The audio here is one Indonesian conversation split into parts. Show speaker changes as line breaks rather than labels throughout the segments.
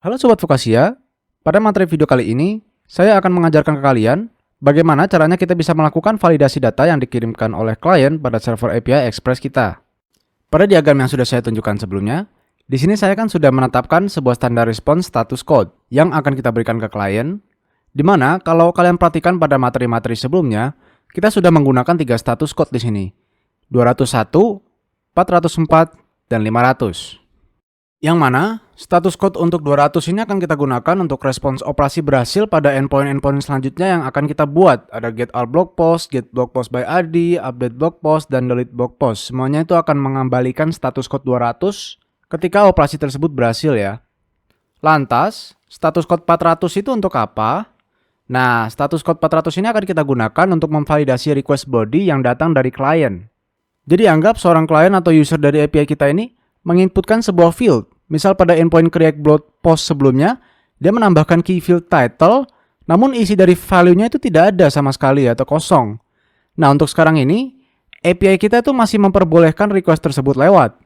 Halo Sobat Vokasia, pada materi video kali ini, saya akan mengajarkan ke kalian bagaimana caranya kita bisa melakukan validasi data yang dikirimkan oleh klien pada server API Express kita. Pada diagram yang sudah saya tunjukkan sebelumnya, di sini saya kan sudah menetapkan sebuah standar response status code yang akan kita berikan ke klien, di mana kalau kalian perhatikan pada materi-materi sebelumnya, kita sudah menggunakan 3 status code di sini, 201, 404, dan 500. Yang mana status code untuk 200 ini akan kita gunakan untuk respons operasi berhasil pada endpoint-endpoint selanjutnya yang akan kita buat. Ada get all blog post, get blog post by ID, update blog post, dan delete blog post. Semuanya itu akan mengembalikan status code 200 ketika operasi tersebut berhasil ya. Lantas, status code 400 itu untuk apa? Nah, status code 400 ini akan kita gunakan untuk memvalidasi request body yang datang dari klien. Jadi anggap seorang klien atau user dari API kita ini menginputkan sebuah field. Misal pada endpoint create blog post sebelumnya, dia menambahkan key field title, namun isi dari value-nya itu tidak ada sama sekali atau kosong. Nah, untuk sekarang ini, API kita itu masih memperbolehkan request tersebut lewat.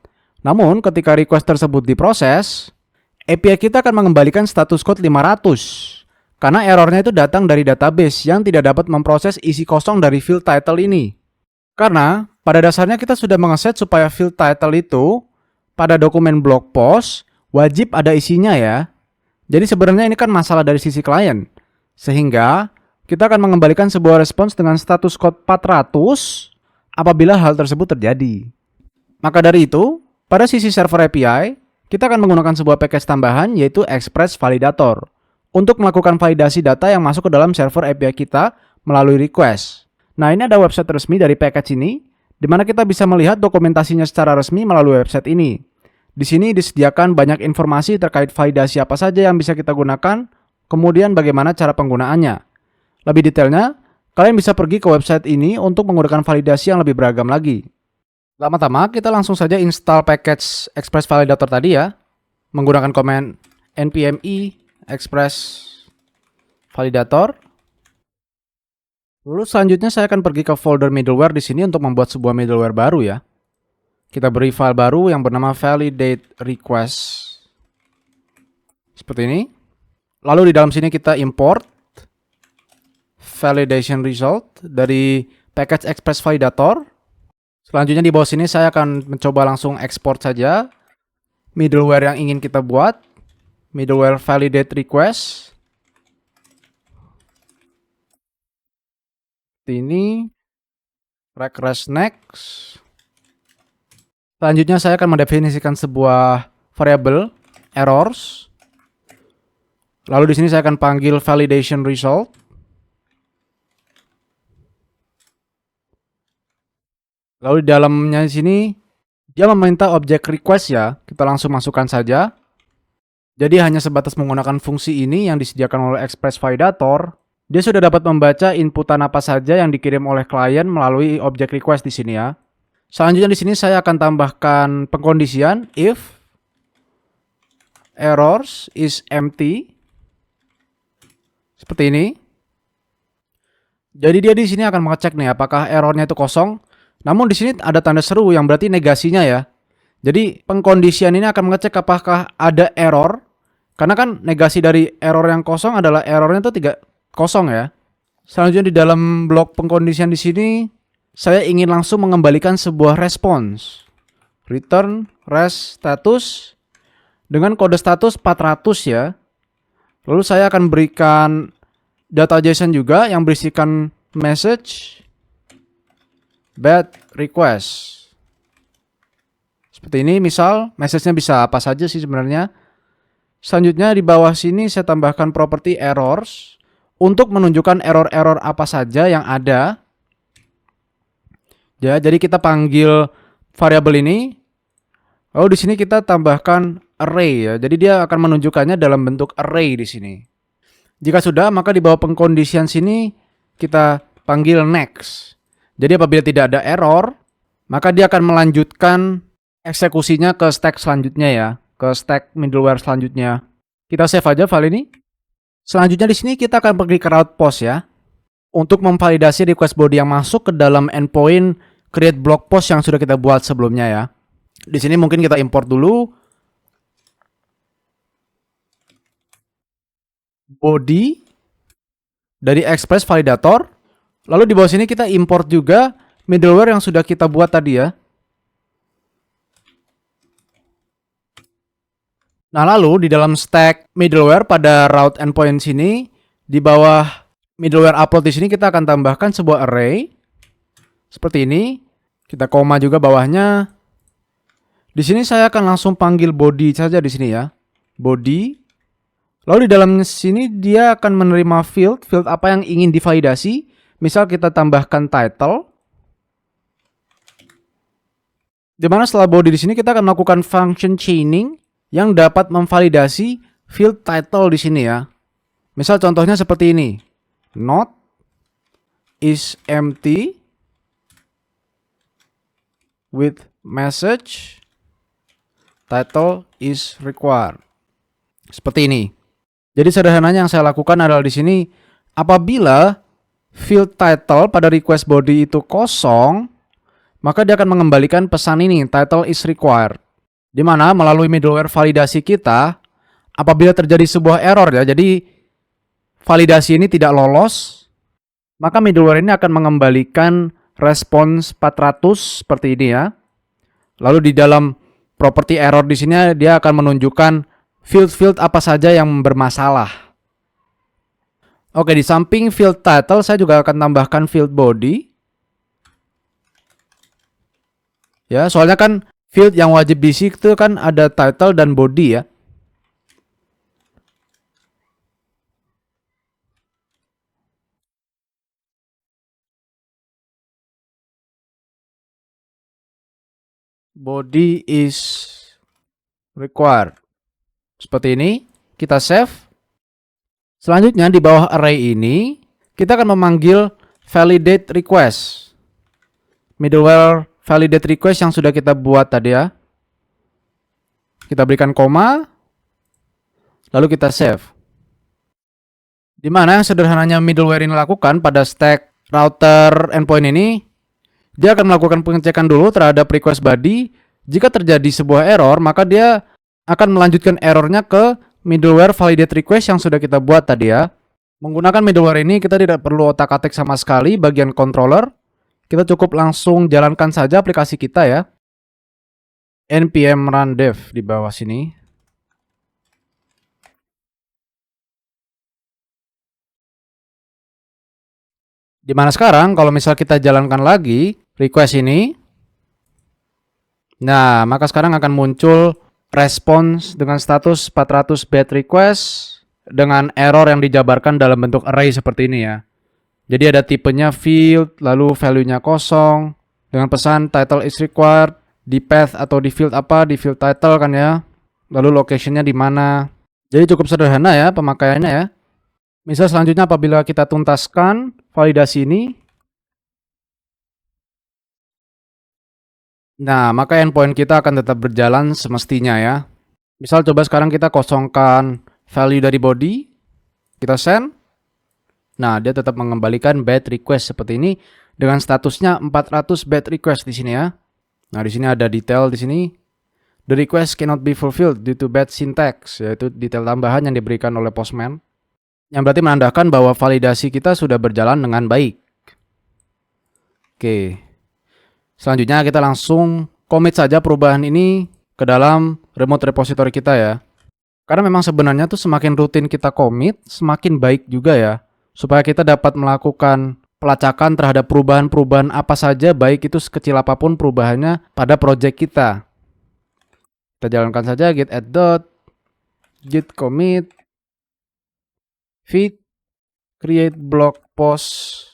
Namun, ketika request tersebut diproses, API kita akan mengembalikan status code 500. Karena errornya itu datang dari database yang tidak dapat memproses isi kosong dari field title ini. Karena, pada dasarnya kita sudah mengeset supaya field title itu pada dokumen blog post wajib ada isinya ya. Jadi sebenarnya ini kan masalah dari sisi klien. Sehingga kita akan mengembalikan sebuah respons dengan status code 400 apabila hal tersebut terjadi. Maka dari itu, pada sisi server API, kita akan menggunakan sebuah package tambahan yaitu Express Validator untuk melakukan validasi data yang masuk ke dalam server API kita melalui request. Nah, ini ada website resmi dari package ini, di mana kita bisa melihat dokumentasinya secara resmi melalui website ini. Di sini disediakan banyak informasi terkait validasi apa saja yang bisa kita gunakan, kemudian bagaimana cara penggunaannya. Lebih detailnya, kalian bisa pergi ke website ini untuk menggunakan validasi yang lebih beragam lagi. Pertama-tama, kita langsung saja install package Express Validator tadi ya, menggunakan command npm i express validator. Lalu selanjutnya saya akan pergi ke folder middleware di sini untuk membuat sebuah middleware baru ya. Kita beri file baru yang bernama validate request. Seperti ini. Lalu di dalam sini kita import validation result dari package Express Validator. Selanjutnya di bawah sini saya akan mencoba langsung export saja middleware yang ingin kita buat. Middleware validate request. Ini request next. Selanjutnya saya akan mendefinisikan sebuah variabel errors. Lalu di sini saya akan panggil validation result. Lalu di dalamnya di sini dia meminta objek request ya. Kita langsung masukkan saja. Jadi hanya sebatas menggunakan fungsi ini yang disediakan oleh Express Validator, dia sudah dapat membaca inputan apa saja yang dikirim oleh klien melalui objek request di sini ya. Selanjutnya di sini saya akan tambahkan pengkondisian if errors is empty. Seperti ini. Jadi dia di sini akan mengecek nih apakah errornya itu kosong. Namun di sini ada tanda seru yang berarti negasinya ya. Jadi pengkondisian ini akan mengecek apakah ada error. Karena kan negasi dari error yang kosong adalah errornya itu 3 kosong ya. Selanjutnya di dalam blok pengkondisian di sini saya ingin langsung mengembalikan sebuah respons. Return res status dengan kode status 400 ya. Lalu saya akan berikan data JSON juga yang berisikan message bad request. Seperti ini misal message-nya bisa apa saja sih sebenarnya. Selanjutnya di bawah sini saya tambahkan property errors untuk menunjukkan error-error apa saja yang ada. Ya, jadi kita panggil variabel ini. Lalu di sini kita tambahkan array ya. Jadi dia akan menunjukkannya dalam bentuk array di sini. Jika sudah, maka di bawah pengkondisian sini kita panggil next. Jadi apabila tidak ada error, maka dia akan melanjutkan eksekusinya ke stack selanjutnya ya, ke stack middleware selanjutnya. Kita save aja file ini. Selanjutnya di sini kita akan pergi ke route post ya, untuk memvalidasi request body yang masuk ke dalam endpoint create blog post yang sudah kita buat sebelumnya ya. Di sini mungkin kita import dulu body dari Express Validator. Lalu di bawah sini kita import juga middleware yang sudah kita buat tadi ya. Nah, lalu di dalam stack middleware pada route endpoint sini, di bawah middleware upload di sini kita akan tambahkan sebuah array seperti ini. Kita koma juga bawahnya. Di sini saya akan langsung panggil body saja di sini ya. Body. Lalu di dalam sini dia akan menerima field apa yang ingin divalidasi. Misal kita tambahkan title. Dimana setelah body di sini kita akan melakukan function chaining yang dapat memvalidasi field title di sini ya. Misal contohnya seperti ini. Not is empty with message title is required. Seperti ini. Jadi sederhananya yang saya lakukan adalah di sini apabila field title pada request body itu kosong, maka dia akan mengembalikan pesan ini, title is required. Di mana melalui middleware validasi kita, apabila terjadi sebuah error ya, jadi validasi ini tidak lolos, maka middleware ini akan mengembalikan respons 400 seperti ini ya. Lalu di dalam property error di sini dia akan menunjukkan field apa saja yang bermasalah. Oke, di samping field title saya juga akan tambahkan field body. Ya, soalnya kan field yang wajib diisi itu kan ada title dan body ya. Body is required. Seperti ini, kita save. Selanjutnya di bawah array ini, kita akan memanggil validate request. Middleware validate request yang sudah kita buat tadi ya. Kita berikan koma, lalu kita save. Dimana yang sederhananya middleware ini lakukan pada stack router endpoint ini, dia akan melakukan pengecekan dulu terhadap request body. Jika terjadi sebuah error, maka dia akan melanjutkan errornya ke middleware validate request yang sudah kita buat tadi ya. Menggunakan middleware ini kita tidak perlu otak-atik sama sekali bagian controller. Kita cukup langsung jalankan saja aplikasi kita ya. npm run dev di bawah sini. Dimana sekarang kalau misal kita jalankan lagi request ini, nah maka sekarang akan muncul respons dengan status 400 bad request dengan error yang dijabarkan dalam bentuk array seperti ini ya. Jadi ada tipenya field, lalu value-nya kosong, dengan pesan title is required, di path atau di field apa, di field title kan ya. Lalu location-nya di mana. Jadi cukup sederhana ya pemakaiannya ya. Misal selanjutnya apabila kita tuntaskan validasi ini, nah maka endpoint kita akan tetap berjalan semestinya ya. Misal coba sekarang kita kosongkan value dari body, kita send. Nah, dia tetap mengembalikan bad request seperti ini dengan statusnya 400 bad request di sini ya. Nah, di sini ada detail di sini. The request cannot be fulfilled due to bad syntax, yaitu detail tambahan yang diberikan oleh Postman. Yang berarti menandakan bahwa validasi kita sudah berjalan dengan baik. Oke. Selanjutnya kita langsung commit saja perubahan ini ke dalam remote repository kita ya. Karena memang sebenarnya tuh semakin rutin kita commit, semakin baik juga ya. Supaya kita dapat melakukan pelacakan terhadap perubahan-perubahan apa saja, baik itu sekecil apapun perubahannya pada project kita. Kita jalankan saja git add dot, git commit, feed, create blog post,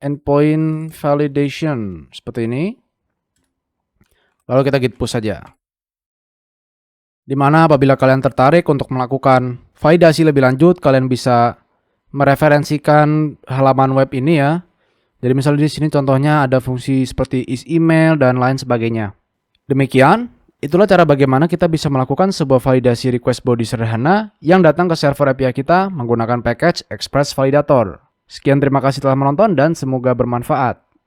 endpoint validation, seperti ini. Lalu kita git push saja. Dimana apabila kalian tertarik untuk melakukan validasi lebih lanjut, kalian bisa mereferensikan halaman web ini ya. Jadi misalnya di sini contohnya ada fungsi seperti is email dan lain sebagainya. Demikian, itulah cara bagaimana kita bisa melakukan sebuah validasi request body sederhana yang datang ke server API kita menggunakan package Express Validator. Sekian, terima kasih telah menonton dan semoga bermanfaat.